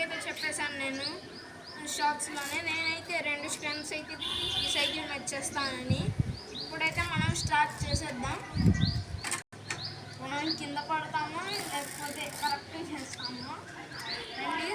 అయితే చెప్పేశాను నేను షార్ట్స్లోనే. నేనైతే 2 స్టెమ్స్ అయితే ఈ సైకిల్ మీద చేస్తానని. ఇప్పుడైతే మనం స్టార్ట్ చేసేద్దాం. మనం కింద పడతామో లేకపోతే కరెక్ట్గా చేస్తామో రండి.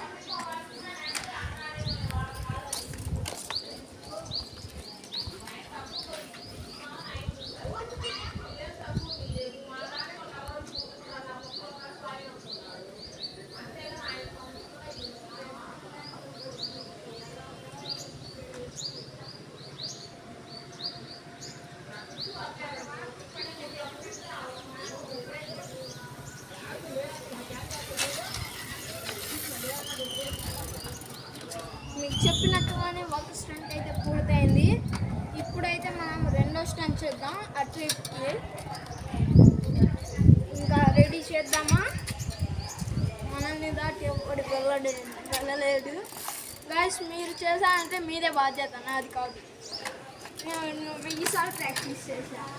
మీకు చెప్పినట్టుగానే ఒక స్టంట్ అయితే పూర్తయింది. ఇప్పుడైతే మనం రెండో స్టంట్ చేద్దాం. అట్లెట్కి ఇంకా రెడీ చేద్దామా? మనల్ని దాటి ఒకటి వెళ్ళలేడు. గైస్ మీరు చేశారంటే మీదే బాధ్యత, నాది కాదు. నేను 1000 సార్లు ప్రాక్టీస్ చేశాను.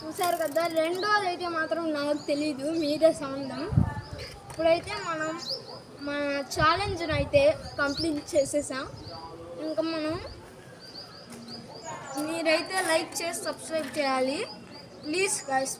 చూసారు కదా, రెండోది అయితే మాత్రం నాకు తెలీదు, మీదే సంబంధం. ఇప్పుడైతే మనం మన ఛాలెంజ్ని అయితే కంప్లీట్ చేసేసాం. ఇంకా మీరైతే లైక్ చేసి సబ్స్క్రైబ్ చేయాలి ప్లీజ్ గైస్.